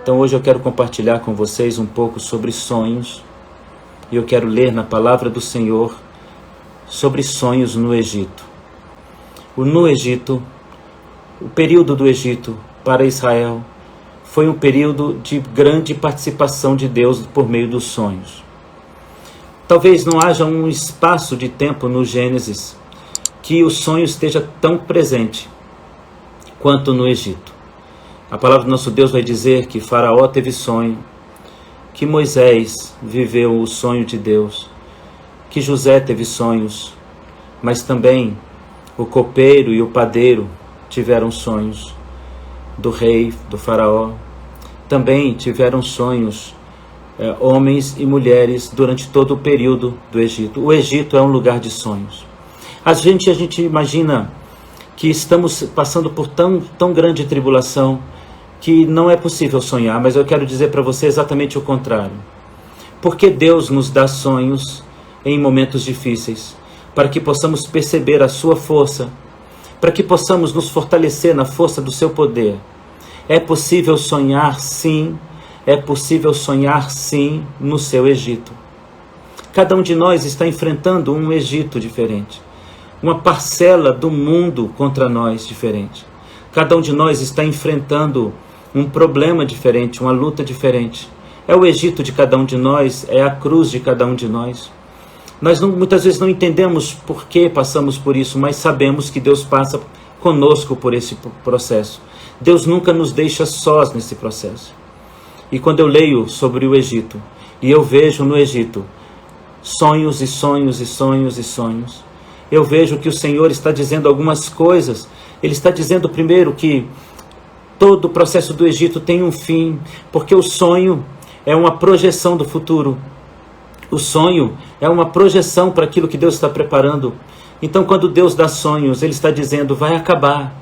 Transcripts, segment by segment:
Então hoje eu quero compartilhar com vocês um pouco sobre sonhos. E eu quero ler na palavra do Senhor sobre sonhos no Egito. No Egito, o período do Egito para Israel foi um período de grande participação de Deus por meio dos sonhos. Talvez não haja um espaço de tempo no Gênesis que o sonho esteja tão presente quanto no Egito. A palavra do nosso Deus vai dizer que Faraó teve sonho, que Moisés viveu o sonho de Deus, que José teve sonhos, mas também o copeiro e o padeiro tiveram sonhos do rei, do Faraó. Também tiveram sonhos homens e mulheres durante todo o período do Egito. O Egito é um lugar de sonhos. A gente imagina que estamos passando por tão grande tribulação que não é possível sonhar, mas eu quero dizer para você exatamente o contrário. Porque Deus nos dá sonhos em momentos difíceis, para que possamos perceber a sua força, para que possamos nos fortalecer na força do seu poder. É possível sonhar sim, é possível sonhar sim no seu Egito. Cada um de nós está enfrentando um Egito diferente, uma parcela do mundo contra nós diferente. Cada um de nós está enfrentando um problema diferente, uma luta diferente. É o Egito de cada um de nós, é a cruz de cada um de nós. Nós muitas vezes não entendemos por que passamos por isso, mas sabemos que Deus passa conosco por esse processo. Deus nunca nos deixa sós nesse processo. E quando eu leio sobre o Egito, e eu vejo no Egito sonhos e sonhos e sonhos e sonhos, eu vejo que o Senhor está dizendo algumas coisas. Ele está dizendo primeiro que todo o processo do Egito tem um fim, porque o sonho é uma projeção do futuro. O sonho é uma projeção para aquilo que Deus está preparando. Então, quando Deus dá sonhos, Ele está dizendo, vai acabar,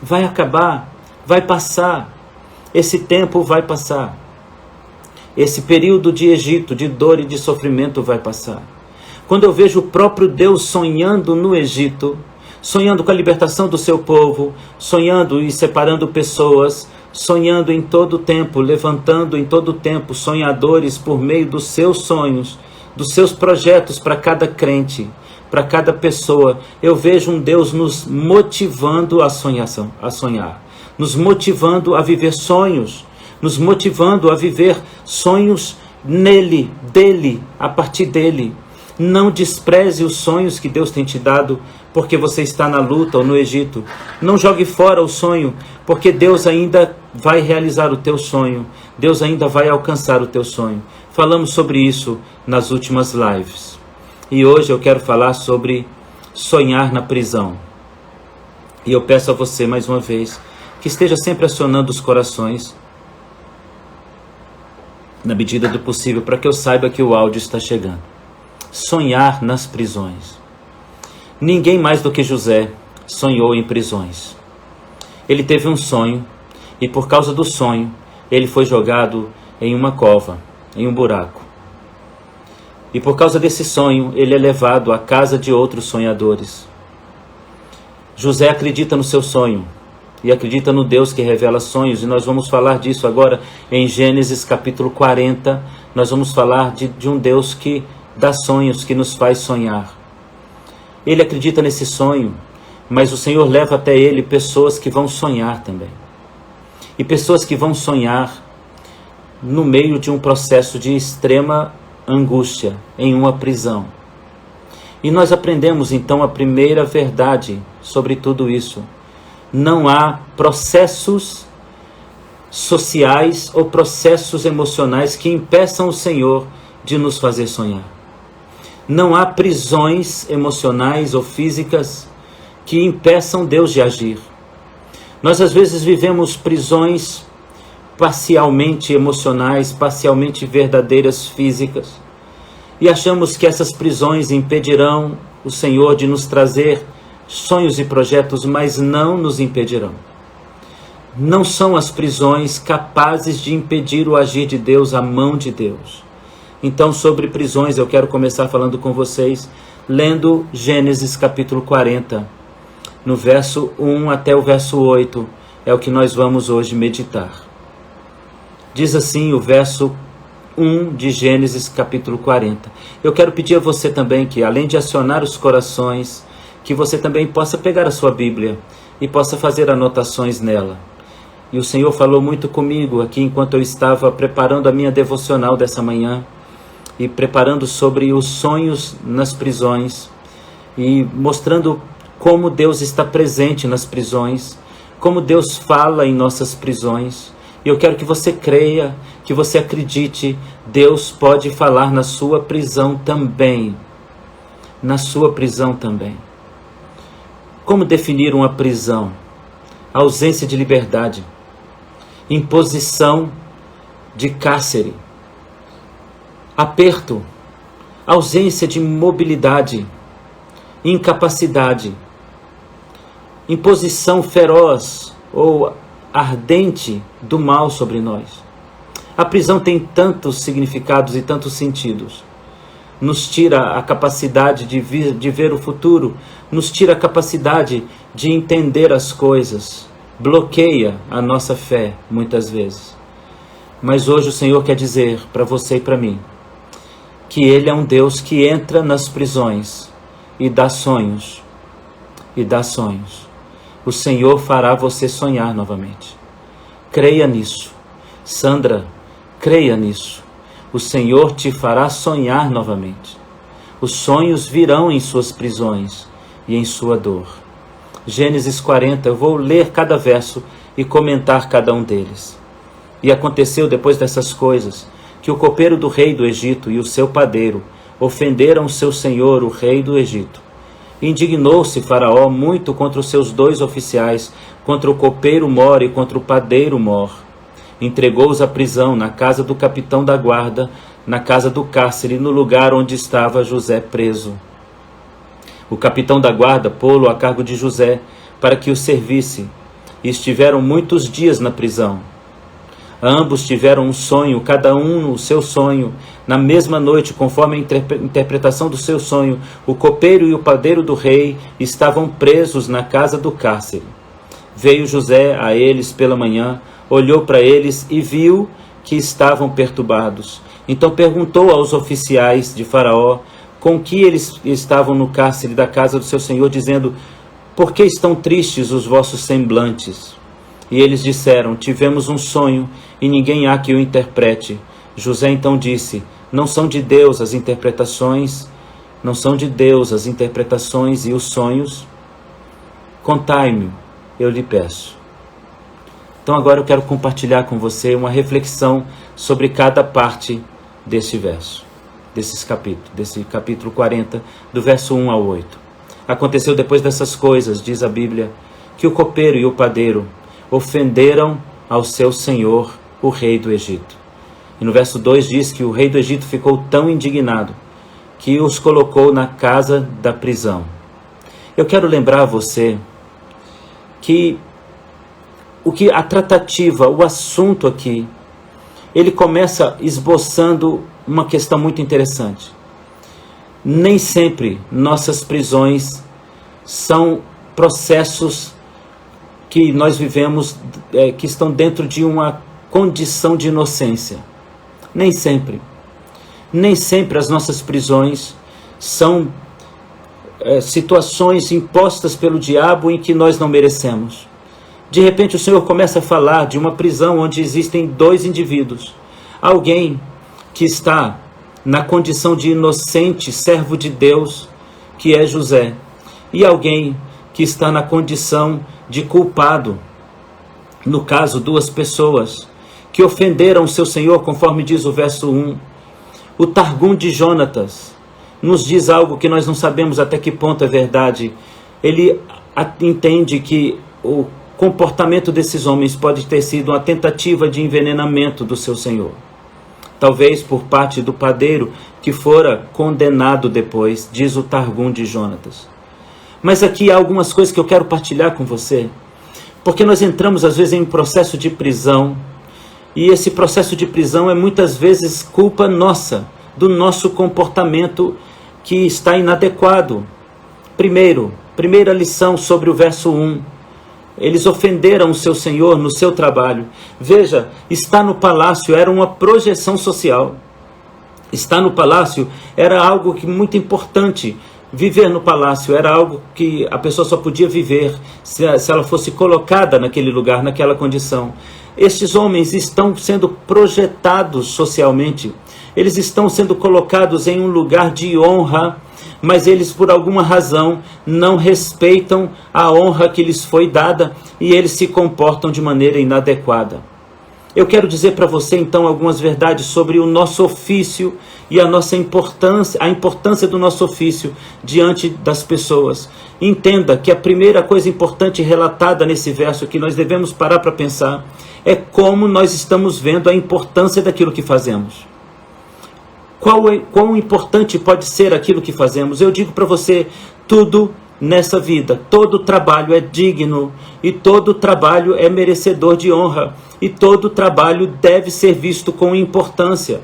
vai passar. Esse tempo vai passar. Esse período de Egito, de dor e de sofrimento vai passar. Quando eu vejo o próprio Deus sonhando no Egito, sonhando com a libertação do seu povo, sonhando e separando pessoas, sonhando em todo o tempo, levantando em todo o tempo sonhadores por meio dos seus sonhos, dos seus projetos para cada crente, para cada pessoa. Eu vejo um Deus nos motivando a sonhar, nos motivando a viver sonhos, nos motivando a viver sonhos nele, dele, a partir dele. Não despreze os sonhos que Deus tem te dado, porque você está na luta ou no Egito. Não jogue fora o sonho, porque Deus ainda vai realizar o teu sonho. Deus ainda vai alcançar o teu sonho. Falamos sobre isso nas últimas lives. E hoje eu quero falar sobre sonhar na prisão. E eu peço a você mais uma vez, que esteja sempre acionando os corações, na medida do possível, para que eu saiba que o áudio está chegando. Sonhar nas prisões. Ninguém mais do que José sonhou em prisões. Ele teve um sonho e por causa do sonho ele foi jogado em uma cova, em um buraco. E por causa desse sonho ele é levado à casa de outros sonhadores. José acredita no seu sonho e acredita no Deus que revela sonhos, e nós vamos falar disso agora em Gênesis capítulo 40. Nós vamos falar de um Deus que dá sonhos, que nos faz sonhar. Ele acredita nesse sonho, mas o Senhor leva até ele pessoas que vão sonhar também. E pessoas que vão sonhar no meio de um processo de extrema angústia, em uma prisão. E nós aprendemos então a primeira verdade sobre tudo isso. Não há processos sociais ou processos emocionais que impeçam o Senhor de nos fazer sonhar. Não há prisões emocionais ou físicas que impeçam Deus de agir. Nós às vezes vivemos prisões parcialmente emocionais, parcialmente verdadeiras físicas, e achamos que essas prisões impedirão o Senhor de nos trazer sonhos e projetos, mas não nos impedirão. Não são as prisões capazes de impedir o agir de Deus, a mão de Deus. Então, sobre prisões, eu quero começar falando com vocês, lendo Gênesis capítulo 40, no verso 1 até o verso 8, é o que nós vamos hoje meditar. Diz assim o verso 1 de Gênesis capítulo 40. Eu quero pedir a você também que, além de acionar os corações, que você também possa pegar a sua Bíblia e possa fazer anotações nela. E o Senhor falou muito comigo aqui enquanto eu estava preparando a minha devocional dessa manhã e preparando sobre os sonhos nas prisões e mostrando como Deus está presente nas prisões, como Deus fala em nossas prisões. E eu quero que você creia, que você acredite, Deus pode falar na sua prisão também. Na sua prisão também. Como definir uma prisão? Ausência de liberdade, imposição de cárcere, aperto, ausência de mobilidade, incapacidade, imposição feroz ou ardente do mal sobre nós. A prisão tem tantos significados e tantos sentidos. Nos tira a capacidade de ver o futuro, nos tira a capacidade de entender as coisas, bloqueia a nossa fé muitas vezes. Mas hoje o Senhor quer dizer para você e para mim que Ele é um Deus que entra nas prisões e dá sonhos. E dá sonhos. O Senhor fará você sonhar novamente. Creia nisso. Sandra, creia nisso. O Senhor te fará sonhar novamente. Os sonhos virão em suas prisões e em sua dor. Gênesis 40, eu vou ler cada verso e comentar cada um deles. E aconteceu depois dessas coisas, que o copeiro do rei do Egito e o seu padeiro ofenderam seu senhor, o rei do Egito. Indignou-se Faraó muito contra os seus 2 oficiais, contra o copeiro Mor e contra o padeiro Mor. Entregou-os à prisão na casa do capitão da guarda, na casa do cárcere, no lugar onde estava José preso. O capitão da guarda pô-lo a cargo de José, para que o servisse, e estiveram muitos dias na prisão. Ambos tiveram um sonho, cada um o seu sonho. Na mesma noite, conforme a interpretação do seu sonho, o copeiro e o padeiro do rei estavam presos na casa do cárcere. Veio José a eles pela manhã, olhou para eles e viu que estavam perturbados. Então perguntou aos oficiais de Faraó com que eles estavam no cárcere da casa do seu senhor, dizendo: por que estão tristes os vossos semblantes? E eles disseram: tivemos um sonho e ninguém há que o interprete. José então disse: não são de Deus as interpretações, e os sonhos? Contai-me, eu lhe peço. Então agora eu quero compartilhar com você uma reflexão sobre cada parte desse verso, desse capítulo 40, do verso 1 ao 8. Aconteceu depois dessas coisas, diz a Bíblia, que o copeiro e o padeiro ofenderam ao seu senhor, o rei do Egito. E no verso 2 diz que o rei do Egito ficou tão indignado que os colocou na casa da prisão. Eu quero lembrar a você que a tratativa, o assunto aqui, ele começa esboçando uma questão muito interessante. Nem sempre nossas prisões são processos que nós vivemos, que estão dentro de uma condição de inocência. Nem sempre. Nem sempre as nossas prisões são situações impostas pelo diabo em que nós não merecemos. De repente o Senhor começa a falar de uma prisão onde existem 2 indivíduos. Alguém que está na condição de inocente, servo de Deus, que é José. E alguém que está na condição de culpado. No caso, 2 pessoas que ofenderam seu Senhor, conforme diz o verso 1. O Targum de Jonatas nos diz algo que nós não sabemos até que ponto é verdade. Ele entende que o comportamento desses homens pode ter sido uma tentativa de envenenamento do seu Senhor. Talvez por parte do padeiro, que fora condenado depois, diz o Targum de Jonatas. Mas aqui há algumas coisas que eu quero partilhar com você, porque nós entramos às vezes em um processo de prisão, e esse processo de prisão é muitas vezes culpa nossa, do nosso comportamento que está inadequado. Primeira lição sobre o verso 1. Eles ofenderam o seu Senhor no seu trabalho. Veja, estar no palácio era uma projeção social. Estar no palácio era algo muito importante. Viver no palácio era algo que a pessoa só podia viver se ela fosse colocada naquele lugar, naquela condição. Estes homens estão sendo projetados socialmente. Eles estão sendo colocados em um lugar de honra, mas eles, por alguma razão, não respeitam a honra que lhes foi dada e eles se comportam de maneira inadequada. Eu quero dizer para você, então, algumas verdades sobre o nosso ofício e a importância do nosso ofício diante das pessoas. Entenda que a primeira coisa importante relatada nesse verso que nós devemos parar para pensar como nós estamos vendo a importância daquilo que fazemos. Quão importante pode ser aquilo que fazemos? Eu digo para você, tudo nessa vida, todo trabalho é digno e todo trabalho é merecedor de honra e todo trabalho deve ser visto com importância.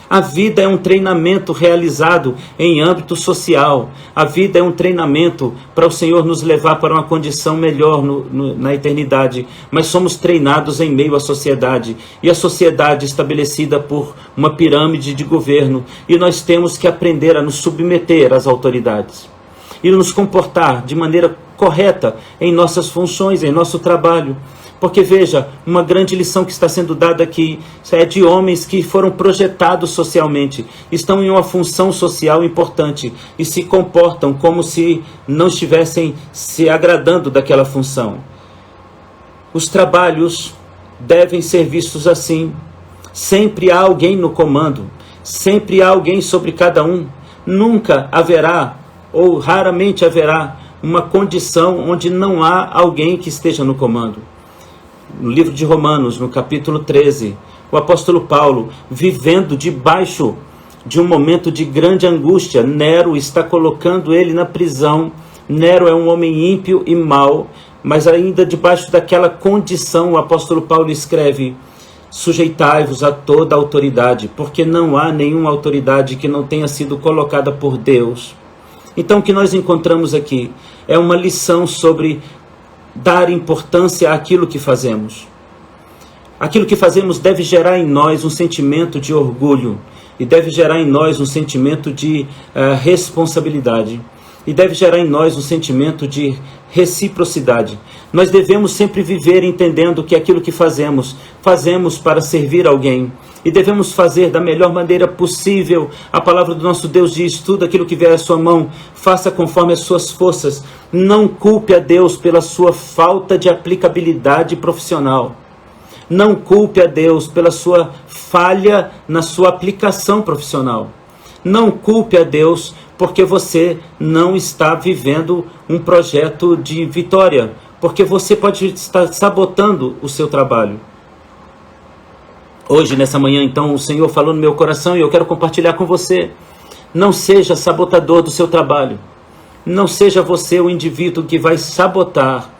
A vida é um treinamento realizado em âmbito social. A vida é um treinamento para o Senhor nos levar para uma condição melhor na eternidade. Mas somos treinados em meio à sociedade. E a sociedade estabelecida por uma pirâmide de governo. E nós temos que aprender a nos submeter às autoridades. E nos comportar de maneira correta em nossas funções, em nosso trabalho. Porque veja, uma grande lição que está sendo dada aqui é de homens que foram projetados socialmente, estão em uma função social importante e se comportam como se não estivessem se agradando daquela função. Os trabalhos devem ser vistos assim. Sempre há alguém no comando, sempre há alguém sobre cada um. Nunca haverá, ou raramente haverá, uma condição onde não há alguém que esteja no comando. No livro de Romanos, no capítulo 13, o apóstolo Paulo, vivendo debaixo de um momento de grande angústia, Nero está colocando ele na prisão. Nero é um homem ímpio e mau, mas ainda debaixo daquela condição, o apóstolo Paulo escreve: sujeitai-vos a toda a autoridade, porque não há nenhuma autoridade que não tenha sido colocada por Deus. Então o que nós encontramos aqui é uma lição sobre dar importância àquilo que fazemos. Aquilo que fazemos deve gerar em nós um sentimento de orgulho e deve gerar em nós um sentimento de responsabilidade e deve gerar em nós um sentimento de reciprocidade. Nós devemos sempre viver entendendo que aquilo que fazemos para servir alguém e devemos fazer da melhor maneira possível. A palavra do nosso Deus diz: tudo aquilo que vier à sua mão, faça conforme as suas forças. Não culpe a Deus pela sua falta de aplicabilidade profissional. Não culpe a Deus pela sua falha na sua aplicação profissional. Não culpe a Deus porque você não está vivendo um projeto de vitória, porque você pode estar sabotando o seu trabalho. Hoje, nessa manhã, então, o Senhor falou no meu coração e eu quero compartilhar com você. Não seja sabotador do seu trabalho. Não seja você o indivíduo que vai sabotar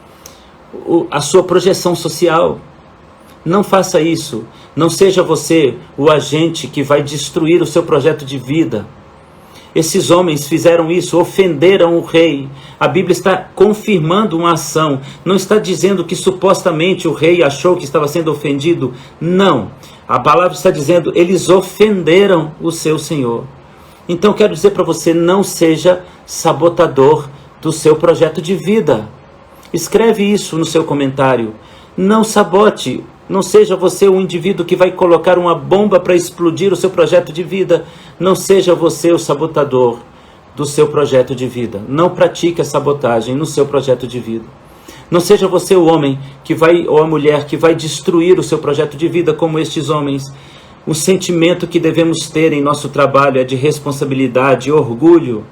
a sua projeção social. Não faça isso. Não seja você o agente que vai destruir o seu projeto de vida. Esses homens fizeram isso, ofenderam o rei. A Bíblia está confirmando uma ação. Não está dizendo que supostamente o rei achou que estava sendo ofendido. Não. A palavra está dizendo, eles ofenderam o seu Senhor. Então quero dizer para você, não seja sabotador do seu projeto de vida. Escreve isso no seu comentário. Não sabote. Não seja você o indivíduo que vai colocar uma bomba para explodir o seu projeto de vida. Não seja você o sabotador do seu projeto de vida. Não pratique a sabotagem no seu projeto de vida. Não seja você o homem que vai, ou a mulher que vai destruir o seu projeto de vida como estes homens. O sentimento que devemos ter em nosso trabalho é de responsabilidade e orgulho.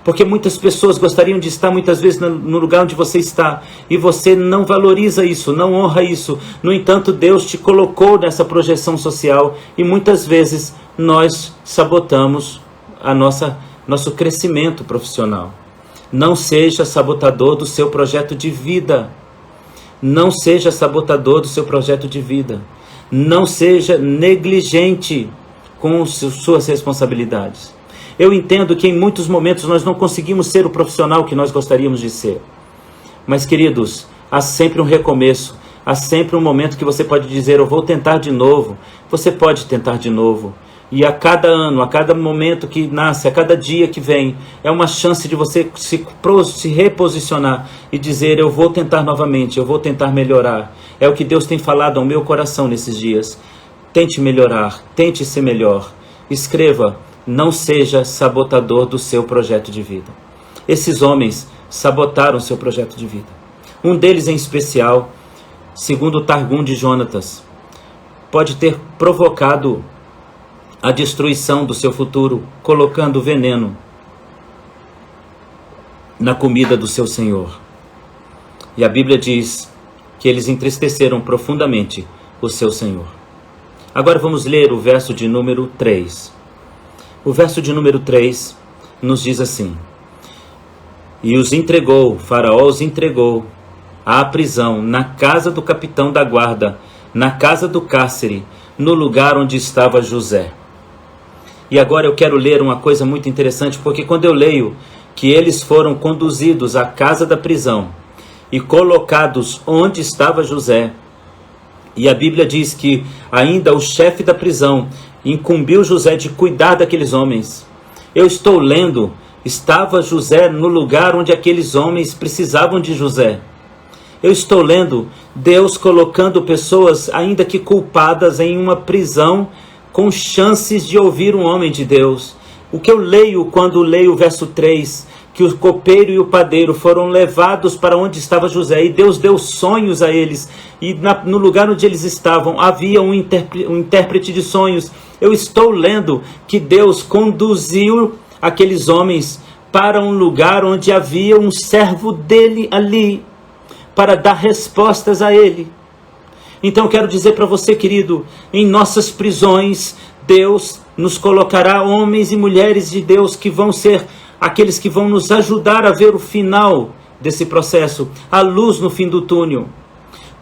Porque muitas pessoas gostariam de estar muitas vezes no lugar onde você está. E você não valoriza isso, não honra isso. No entanto, Deus te colocou nessa projeção social. E muitas vezes nós sabotamos nosso crescimento profissional. Não seja sabotador do seu projeto de vida. Não seja sabotador do seu projeto de vida. Não seja negligente com suas responsabilidades. Eu entendo que em muitos momentos nós não conseguimos ser o profissional que nós gostaríamos de ser. Mas, queridos, há sempre um recomeço, há sempre um momento que você pode dizer, eu vou tentar de novo. Você pode tentar de novo. E a cada ano, a cada momento que nasce, a cada dia que vem, é uma chance de você se reposicionar e dizer, eu vou tentar novamente, eu vou tentar melhorar. É o que Deus tem falado ao meu coração nesses dias. Tente melhorar, tente ser melhor. Escreva, não seja sabotador do seu projeto de vida. Esses homens sabotaram seu projeto de vida. Um deles em especial, segundo o Targum de Jonatas, pode ter provocado a destruição do seu futuro, colocando veneno na comida do seu Senhor. E a Bíblia diz que eles entristeceram profundamente o seu Senhor. Agora vamos ler o verso de número 3. O verso de número 3 nos diz assim: E os entregou, Faraó os entregou à prisão, na casa do capitão da guarda, na casa do cárcere, no lugar onde estava José. E agora eu quero ler uma coisa muito interessante, porque quando eu leio que eles foram conduzidos à casa da prisão e colocados onde estava José, e a Bíblia diz que ainda o chefe da prisão incumbiu José de cuidar daqueles homens. Eu estou lendo, estava José no lugar onde aqueles homens precisavam de José. Eu estou lendo Deus colocando pessoas, ainda que culpadas, em uma prisão com chances de ouvir um homem de Deus. O que eu leio quando leio o verso 3, que o copeiro e o padeiro foram levados para onde estava José, e Deus deu sonhos a eles, e no lugar onde eles estavam havia um intérprete de sonhos. Eu estou lendo que Deus conduziu aqueles homens para um lugar onde havia um servo dele ali, para dar respostas a ele. Então eu quero dizer para você, querido, em nossas prisões, Deus nos colocará homens e mulheres de Deus que vão ser aqueles que vão nos ajudar a ver o final desse processo, a luz no fim do túnel.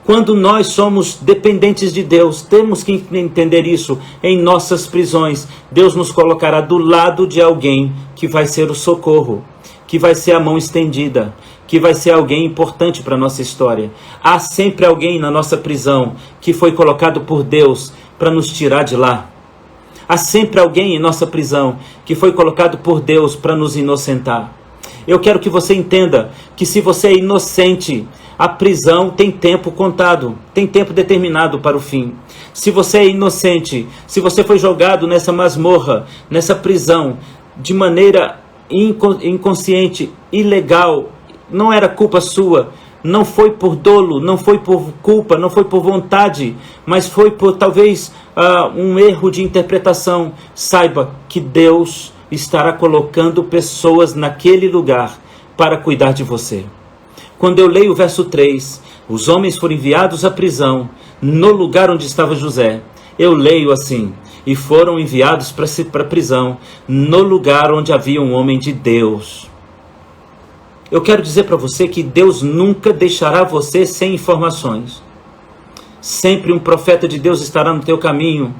Quando nós somos dependentes de Deus, temos que entender isso. Em nossas prisões, Deus nos colocará do lado de alguém que vai ser o socorro, que vai ser a mão estendida, que vai ser alguém importante para a nossa história. Há sempre alguém na nossa prisão que foi colocado por Deus para nos tirar de lá. Há sempre alguém em nossa prisão que foi colocado por Deus para nos inocentar. Eu quero que você entenda que se você é inocente, a prisão tem tempo contado, tem tempo determinado para o fim. Se você é inocente, se você foi jogado nessa masmorra, nessa prisão, de maneira inconsciente, ilegal, não era culpa sua, não foi por dolo, não foi por culpa, não foi por vontade, mas foi por talvez um erro de interpretação. Saiba que Deus estará colocando pessoas naquele lugar para cuidar de você. Quando eu leio o verso 3, os homens foram enviados à prisão, no lugar onde estava José, eu leio assim: e foram enviados para a prisão, no lugar onde havia um homem de Deus. Eu quero dizer para você que Deus nunca deixará você sem informações. Sempre um profeta de Deus estará no teu caminho.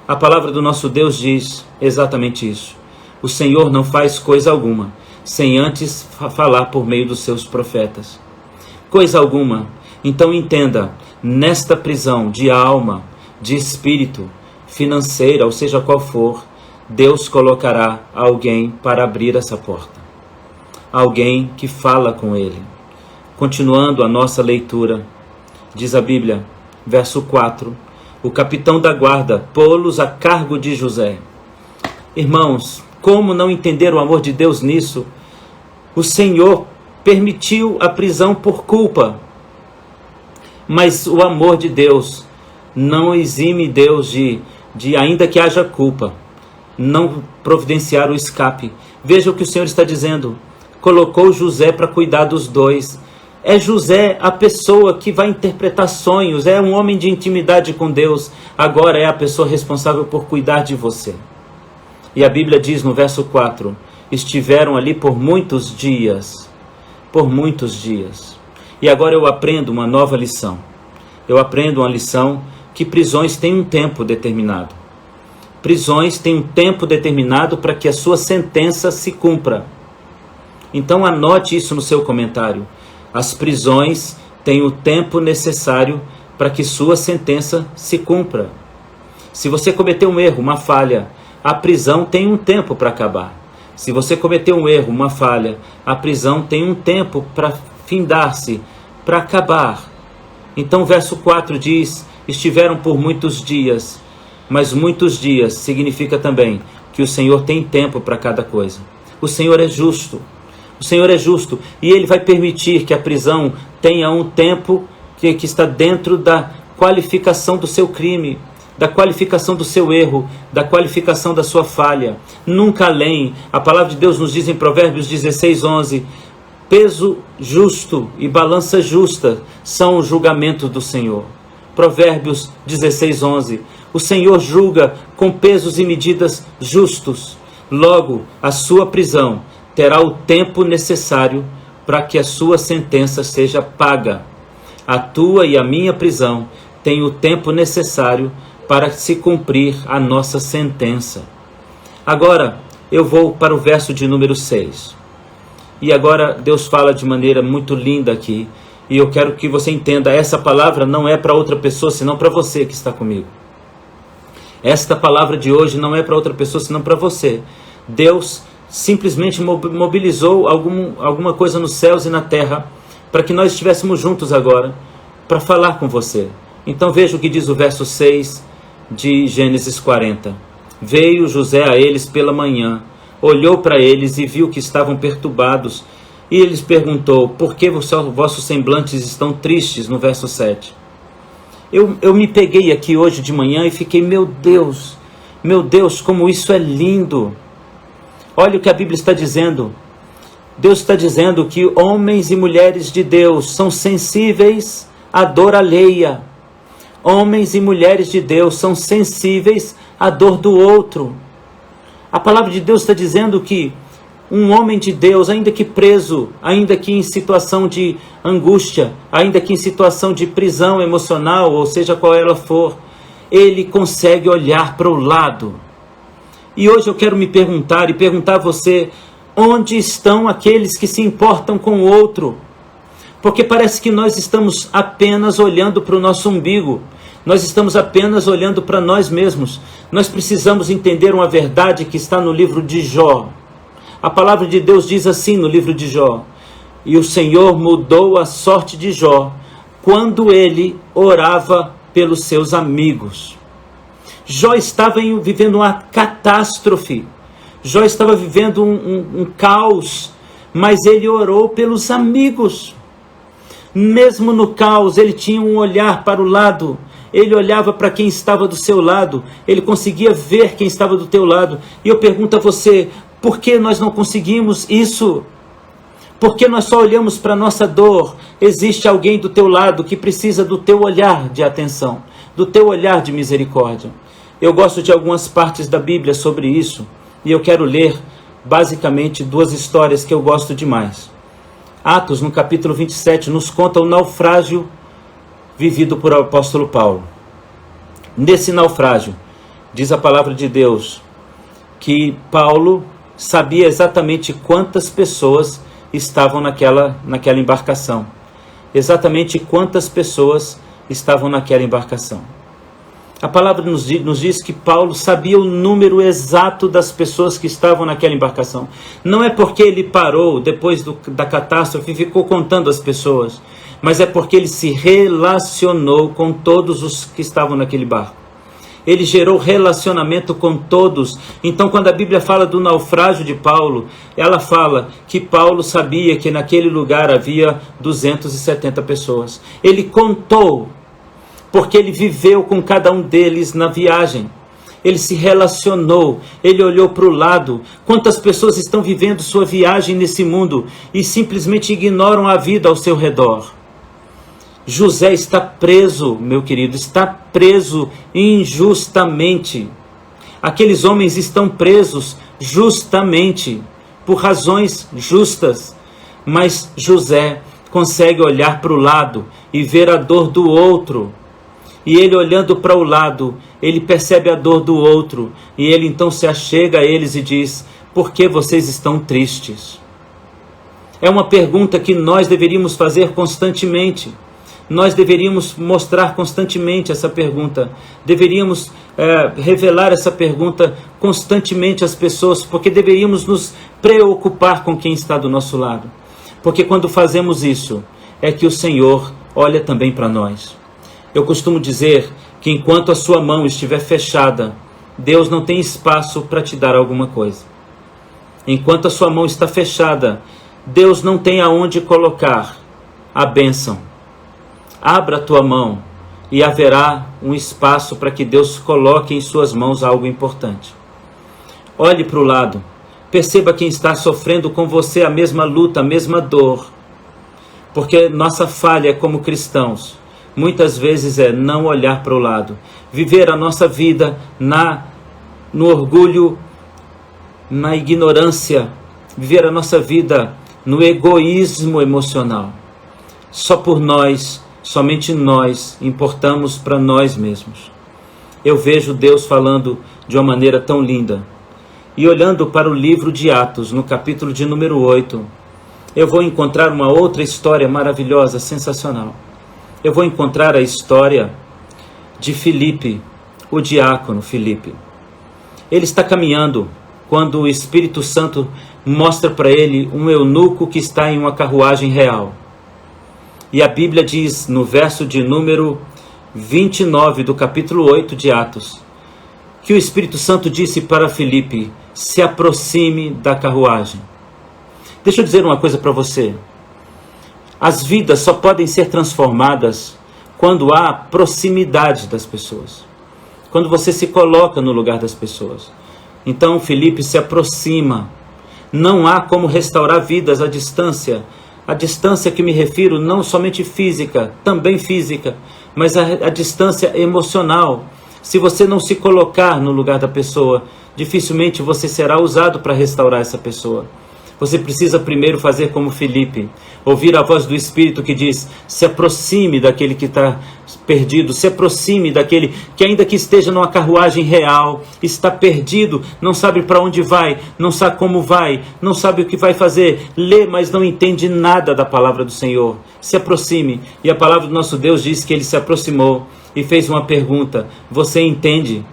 A palavra do nosso Deus diz exatamente isso. O Senhor não faz coisa alguma sem antes falar por meio dos seus profetas. Coisa alguma. Então entenda, nesta prisão de alma, de espírito, financeira, ou seja qual for, Deus colocará alguém para abrir essa porta. Alguém que fala com ele. Continuando a nossa leitura, diz a Bíblia, verso 4, o capitão da guarda pô-los a cargo de José. Irmãos, como não entender o amor de Deus nisso? O Senhor permitiu a prisão por culpa, mas o amor de Deus não exime Deus de ainda que haja culpa, não providenciar o escape. Veja o que o Senhor está dizendo. Colocou José para cuidar dos dois. É José a pessoa que vai interpretar sonhos, é um homem de intimidade com Deus, agora é a pessoa responsável por cuidar de você. E a Bíblia diz no verso 4, estiveram ali por muitos dias. E agora eu aprendo uma nova lição. Eu aprendo uma lição que prisões têm um tempo determinado. Prisões têm um tempo determinado para que a sua sentença se cumpra. Então anote isso no seu comentário. As prisões tem o tempo necessário para que sua sentença se cumpra. Se você cometeu um erro, uma falha, a prisão tem um tempo para acabar. Se você cometeu um erro, uma falha, a prisão tem um tempo para findar-se, para acabar. Então o verso 4 diz: estiveram por muitos dias, mas muitos dias significa também que o Senhor tem tempo para cada coisa. O Senhor é justo. O Senhor é justo e Ele vai permitir que a prisão tenha um tempo que está dentro da qualificação do seu crime, da qualificação do seu erro, da qualificação da sua falha. Nunca além. A palavra de Deus nos diz em Provérbios 16:11, peso justo e balança justa são o julgamento do Senhor. Provérbios 16:11. O Senhor julga com pesos e medidas justos. Logo, a sua prisão terá o tempo necessário para que a sua sentença seja paga. A tua e a minha prisão tem o tempo necessário para se cumprir a nossa sentença. Agora, eu vou para o verso de número 6. E agora Deus fala de maneira muito linda aqui. E eu quero que você entenda, essa palavra não é para outra pessoa, senão para você que está comigo. Esta palavra de hoje não é para outra pessoa, senão para você. Deus simplesmente mobilizou alguma coisa nos céus e na terra para que nós estivéssemos juntos agora, para falar com você. Então veja o que diz o verso 6 de Gênesis 40. Veio José a eles pela manhã, olhou para eles e viu que estavam perturbados, e eles perguntou: por que vossos semblantes estão tristes? No verso 7. Eu me peguei aqui hoje de manhã e fiquei, meu Deus, como isso é lindo. Olha o que a Bíblia está dizendo. Deus está dizendo que homens e mulheres de Deus são sensíveis à dor alheia. Homens e mulheres de Deus são sensíveis à dor do outro. A palavra de Deus está dizendo que um homem de Deus, ainda que preso, ainda que em situação de angústia, ainda que em situação de prisão emocional, ou seja qual ela for, ele consegue olhar para o lado. E hoje eu quero me perguntar e perguntar a você: onde estão aqueles que se importam com o outro? Porque parece que nós estamos apenas olhando para o nosso umbigo. Nós estamos apenas olhando para nós mesmos. Nós precisamos entender uma verdade que está no livro de Jó. A palavra de Deus diz assim no livro de Jó: e o Senhor mudou a sorte de Jó quando ele orava pelos seus amigos. Jó estava vivendo uma catástrofe. Jó estava vivendo um caos, mas ele orou pelos amigos. Mesmo no caos, ele tinha um olhar para o lado. Ele olhava para quem estava do seu lado. Ele conseguia ver quem estava do teu lado. E eu pergunto a você: por que nós não conseguimos isso? Por que nós só olhamos para a nossa dor? Existe alguém do teu lado que precisa do teu olhar de atenção, do teu olhar de misericórdia. Eu gosto de algumas partes da Bíblia sobre isso. E eu quero ler basicamente duas histórias que eu gosto demais. Atos, no capítulo 27, nos conta o naufrágio vivido por o apóstolo Paulo. Nesse naufrágio, diz a palavra de Deus, que Paulo sabia exatamente quantas pessoas estavam naquela embarcação. Exatamente quantas pessoas estavam naquela embarcação. A palavra nos diz que Paulo sabia o número exato das pessoas que estavam naquela embarcação. Não é porque ele parou depois da catástrofe e ficou contando as pessoas, mas é porque ele se relacionou com todos os que estavam naquele barco. Ele gerou relacionamento com todos. Então, quando a Bíblia fala do naufrágio de Paulo, ela fala que Paulo sabia que naquele lugar havia 270 pessoas. Ele contou, porque ele viveu com cada um deles na viagem. Ele se relacionou, ele olhou para o lado. Quantas pessoas estão vivendo sua viagem nesse mundo e simplesmente ignoram a vida ao seu redor? José está preso, meu querido, está preso injustamente. Aqueles homens estão presos justamente, por razões justas. Mas José consegue olhar para o lado e ver a dor do outro. E ele olhando para o lado, ele percebe a dor do outro. E ele então se achega a eles e diz: por que vocês estão tristes? É uma pergunta que nós deveríamos fazer constantemente. nós deveríamos mostrar constantemente essa pergunta, deveríamos revelar essa pergunta constantemente às pessoas, porque deveríamos nos preocupar com quem está do nosso lado, porque quando fazemos isso, é que o Senhor olha também para nós. Eu costumo dizer que enquanto a sua mão estiver fechada, Deus não tem espaço para te dar alguma coisa. Enquanto a sua mão está fechada, Deus não tem aonde colocar a bênção. Abra a tua mão e haverá um espaço para que Deus coloque em suas mãos algo importante. Olhe para o lado, perceba quem está sofrendo com você a mesma luta, a mesma dor. Porque nossa falha como cristãos, muitas vezes é não olhar para o lado, viver a nossa vida no orgulho, na ignorância, viver a nossa vida no egoísmo emocional. Só por nós, somente nós importamos para nós mesmos. Eu vejo Deus falando de uma maneira tão linda. E olhando para o livro de Atos, no capítulo de número 8, eu vou encontrar uma outra história maravilhosa, sensacional. Eu vou encontrar a história de Filipe, o diácono Filipe. Ele está caminhando quando o Espírito Santo mostra para ele um eunuco que está em uma carruagem real. E a Bíblia diz no verso de número 29 do capítulo 8 de Atos, que o Espírito Santo disse para Filipe: se aproxime da carruagem. Deixa eu dizer uma coisa para você. As vidas só podem ser transformadas quando há proximidade das pessoas. Quando você se coloca no lugar das pessoas. Então Filipe se aproxima. Não há como restaurar vidas à distância. A distância que me refiro não somente física, também física, mas a distância emocional. Se você não se colocar no lugar da pessoa, dificilmente você será usado para restaurar essa pessoa. Você precisa primeiro fazer como Filipe, ouvir a voz do Espírito que diz: se aproxime daquele que está perdido, se aproxime daquele que, ainda que esteja numa carruagem real, está perdido, não sabe para onde vai, não sabe como vai, não sabe o que vai fazer, lê, mas não entende nada da palavra do Senhor. Se aproxime. E a palavra do nosso Deus diz que ele se aproximou e fez uma pergunta: você entende?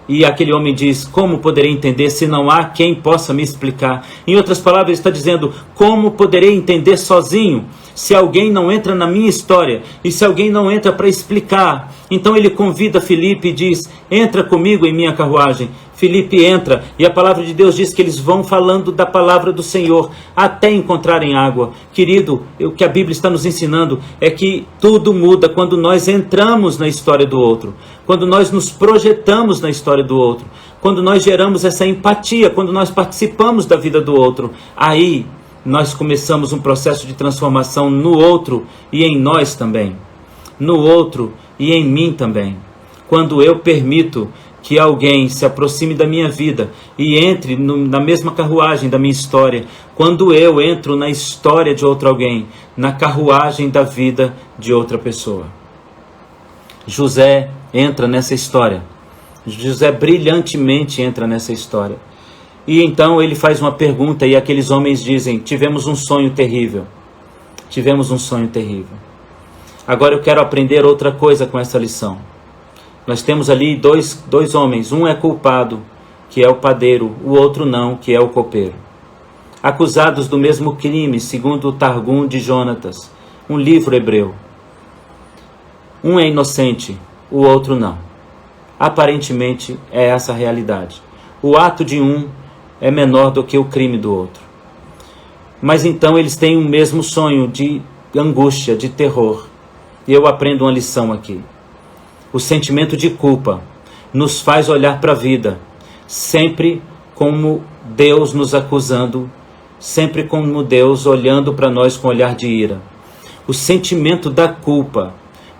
E aquele homem diz: como poderei entender se não há quem possa me explicar? Em outras palavras, ele está dizendo: como poderei entender sozinho se alguém não entra na minha história e se alguém não entra para explicar? Então ele convida Filipe e diz: entra comigo em minha carruagem. Filipe entra e a palavra de Deus diz que eles vão falando da palavra do Senhor até encontrarem água. Querido, o que a Bíblia está nos ensinando é que tudo muda quando nós entramos na história do outro, quando nós nos projetamos na história do outro, quando nós geramos essa empatia, quando nós participamos da vida do outro. Aí nós começamos um processo de transformação no outro e em nós também, no outro e em mim também. Quando eu permito que alguém se aproxime da minha vida e entre na mesma carruagem da minha história, quando eu entro na história de outro alguém, na carruagem da vida de outra pessoa. José entra nessa história. José brilhantemente entra nessa história. E então ele faz uma pergunta e aqueles homens dizem: tivemos um sonho terrível. Tivemos um sonho terrível. Agora eu quero aprender outra coisa com essa lição. Nós temos ali dois homens, um é culpado, que é o padeiro, o outro não, que é o copeiro. Acusados do mesmo crime, segundo o Targum de Jonatas, um livro hebreu. Um é inocente, o outro não. Aparentemente é essa a realidade. O ato de um é menor do que o crime do outro. Mas então eles têm o mesmo sonho de angústia, de terror. E eu aprendo uma lição aqui. O sentimento de culpa nos faz olhar para a vida sempre como Deus nos acusando, sempre como Deus olhando para nós com olhar de ira. O sentimento da culpa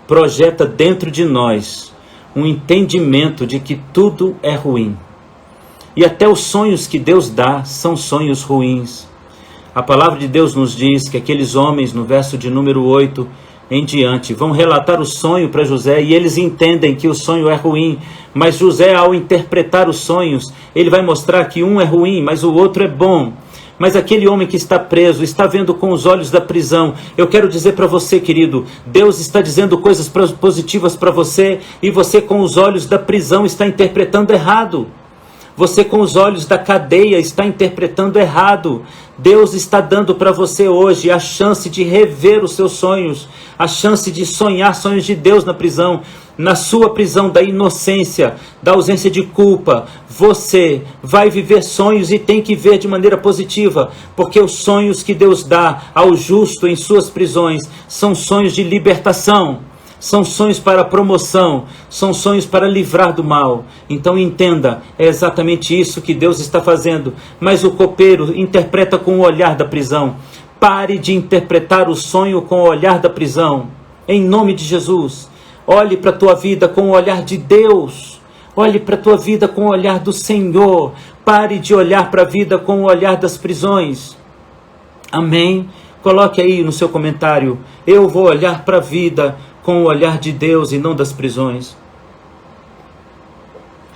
projeta dentro de nós um entendimento de que tudo é ruim. E até os sonhos que Deus dá são sonhos ruins. A palavra de Deus nos diz que aqueles homens, no verso de número 8 em diante, vão relatar o sonho para José e eles entendem que o sonho é ruim, mas José, ao interpretar os sonhos, ele vai mostrar que um é ruim, mas o outro é bom. mas aquele homem que está preso está vendo com os olhos da prisão. Eu quero dizer para você, querido, Deus está dizendo coisas positivas para você e você com os olhos da prisão está interpretando errado. Você com os olhos da cadeia está interpretando errado. Deus está dando para você hoje a chance de rever os seus sonhos, a chance de sonhar sonhos de Deus na prisão, na sua prisão da inocência, da ausência de culpa. Você vai viver sonhos e tem que ver de maneira positiva, porque os sonhos que Deus dá ao justo em suas prisões são sonhos de libertação. São sonhos para promoção, são sonhos para livrar do mal. Então entenda, é exatamente isso que Deus está fazendo. Mas o copeiro interpreta com o olhar da prisão. Pare de interpretar o sonho com o olhar da prisão. Em nome de Jesus, olhe para a tua vida com o olhar de Deus. Olhe para a tua vida com o olhar do Senhor. Pare de olhar para a vida com o olhar das prisões. Amém? Coloque aí no seu comentário, eu vou olhar para a vida com o olhar de Deus e não das prisões.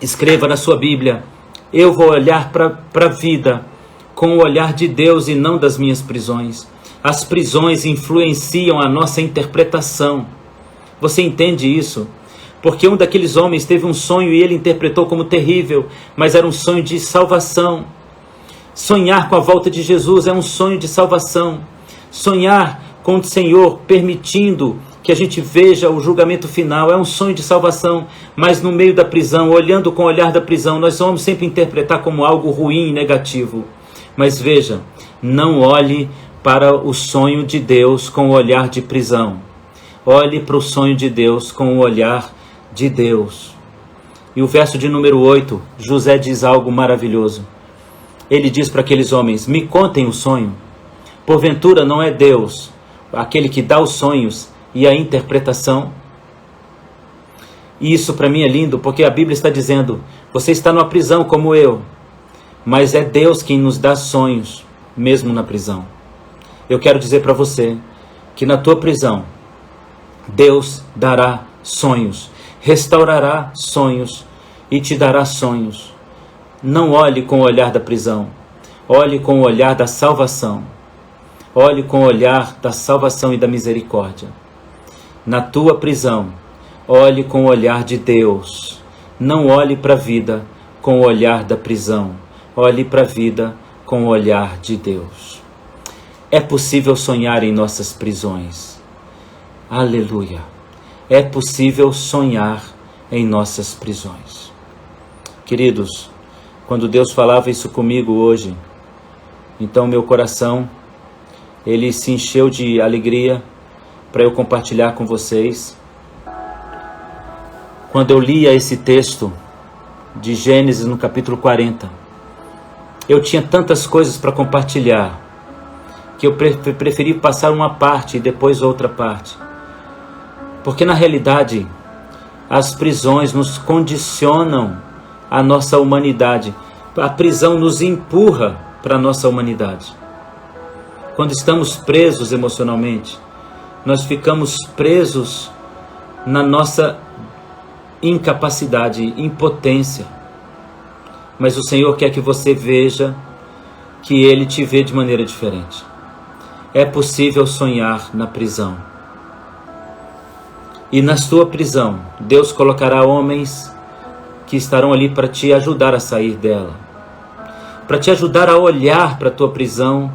Escreva na sua Bíblia, eu vou olhar para a vida com o olhar de Deus e não das minhas prisões. As prisões influenciam a nossa interpretação. Você entende isso? Porque um daqueles homens teve um sonho e ele interpretou como terrível, mas era um sonho de salvação. Sonhar com a volta de Jesus é um sonho de salvação. Sonhar com o Senhor permitindo que a gente veja o julgamento final é um sonho de salvação, mas no meio da prisão, olhando com o olhar da prisão, nós vamos sempre interpretar como algo ruim e negativo. Mas veja, não olhe para o sonho de Deus com o olhar de prisão. Olhe para o sonho de Deus com o olhar de Deus. E o verso de número 8, José diz algo maravilhoso. Ele diz para aqueles homens, me contem o sonho. Porventura não é Deus aquele que dá os sonhos e a interpretação? E isso para mim é lindo, porque a Bíblia está dizendo, você está numa prisão como eu, mas é Deus quem nos dá sonhos, mesmo na prisão. Eu quero dizer para você, que na tua prisão, Deus dará sonhos, restaurará sonhos e te dará sonhos. Não olhe com o olhar da prisão, olhe com o olhar da salvação. Olhe com o olhar da salvação e da misericórdia. Na tua prisão, olhe com o olhar de Deus. Não olhe para a vida com o olhar da prisão. Olhe para a vida com o olhar de Deus. É possível sonhar em nossas prisões. Aleluia. É possível sonhar em nossas prisões. Queridos, quando Deus falava isso comigo hoje, então meu coração ele se encheu de alegria para eu compartilhar com vocês. Quando eu lia esse texto de Gênesis no capítulo 40, eu tinha tantas coisas para compartilhar, que eu preferi passar uma parte e depois outra parte. Porque na realidade, as prisões nos condicionam à nossa humanidade. A prisão nos empurra para a nossa humanidade. Quando estamos presos emocionalmente, nós ficamos presos na nossa incapacidade, impotência. Mas o Senhor quer que você veja que Ele te vê de maneira diferente. É possível sonhar na prisão. E na sua prisão, Deus colocará homens que estarão ali para te ajudar a sair dela. Para te ajudar a olhar para a tua prisão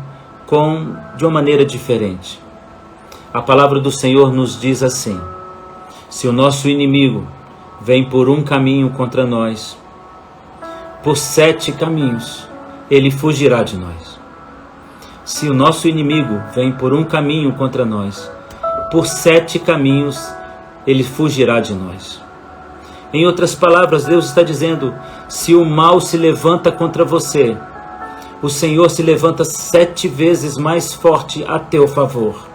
de uma maneira diferente. A palavra do Senhor nos diz assim, se o nosso inimigo vem por um caminho contra nós, por 7 caminhos ele fugirá de nós. Se o nosso inimigo vem por um caminho contra nós, por 7 caminhos ele fugirá de nós. Em outras palavras, Deus está dizendo, se o mal se levanta contra você, o Senhor se levanta 7 vezes mais forte a teu favor.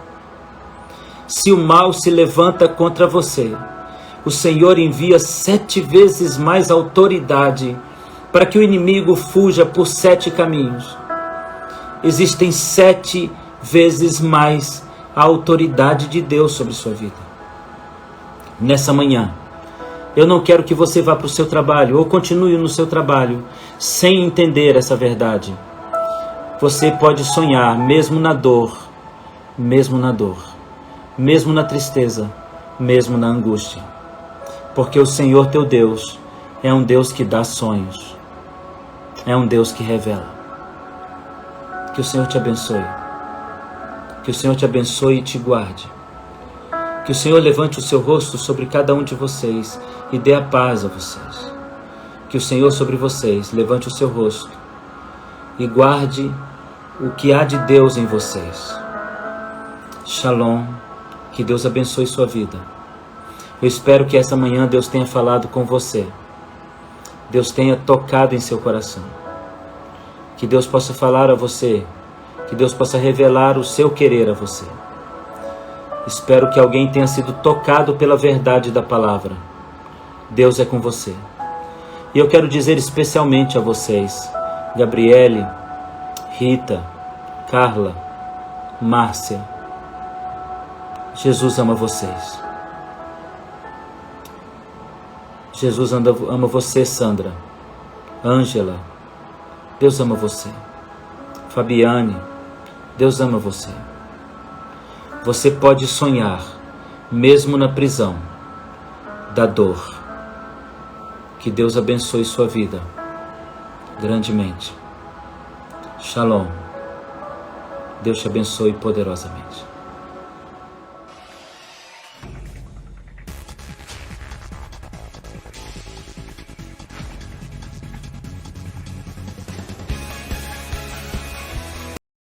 Se o mal se levanta contra você, o Senhor envia 7 vezes mais autoridade para que o inimigo fuja por 7 caminhos. Existem 7 vezes mais a autoridade de Deus sobre sua vida. Nessa manhã, eu não quero que você vá para o seu trabalho ou continue no seu trabalho sem entender essa verdade. Você pode sonhar mesmo na dor, mesmo na tristeza, mesmo na angústia. Porque o Senhor teu Deus é um Deus que dá sonhos, é um Deus que revela. Que o Senhor te abençoe. Que o Senhor te abençoe e te guarde. Que o Senhor levante o seu rosto sobre cada um de vocês e dê a paz a vocês. Que o Senhor sobre vocês levante o seu rosto e guarde o que há de Deus em vocês. Shalom. Que Deus abençoe sua vida. Eu espero que essa manhã Deus tenha falado com você. Deus tenha tocado em seu coração. Que Deus possa falar a você. Que Deus possa revelar o seu querer a você. Espero que alguém tenha sido tocado pela verdade da palavra. Deus é com você. E eu quero dizer especialmente a vocês, Gabriele, Rita, Carla, Márcia, Jesus ama vocês. Jesus ama você, Sandra, Ângela, Deus ama você. Fabiane, Deus ama você. Você pode sonhar, mesmo na prisão da dor. Que Deus abençoe sua vida grandemente. Shalom. Deus te abençoe poderosamente.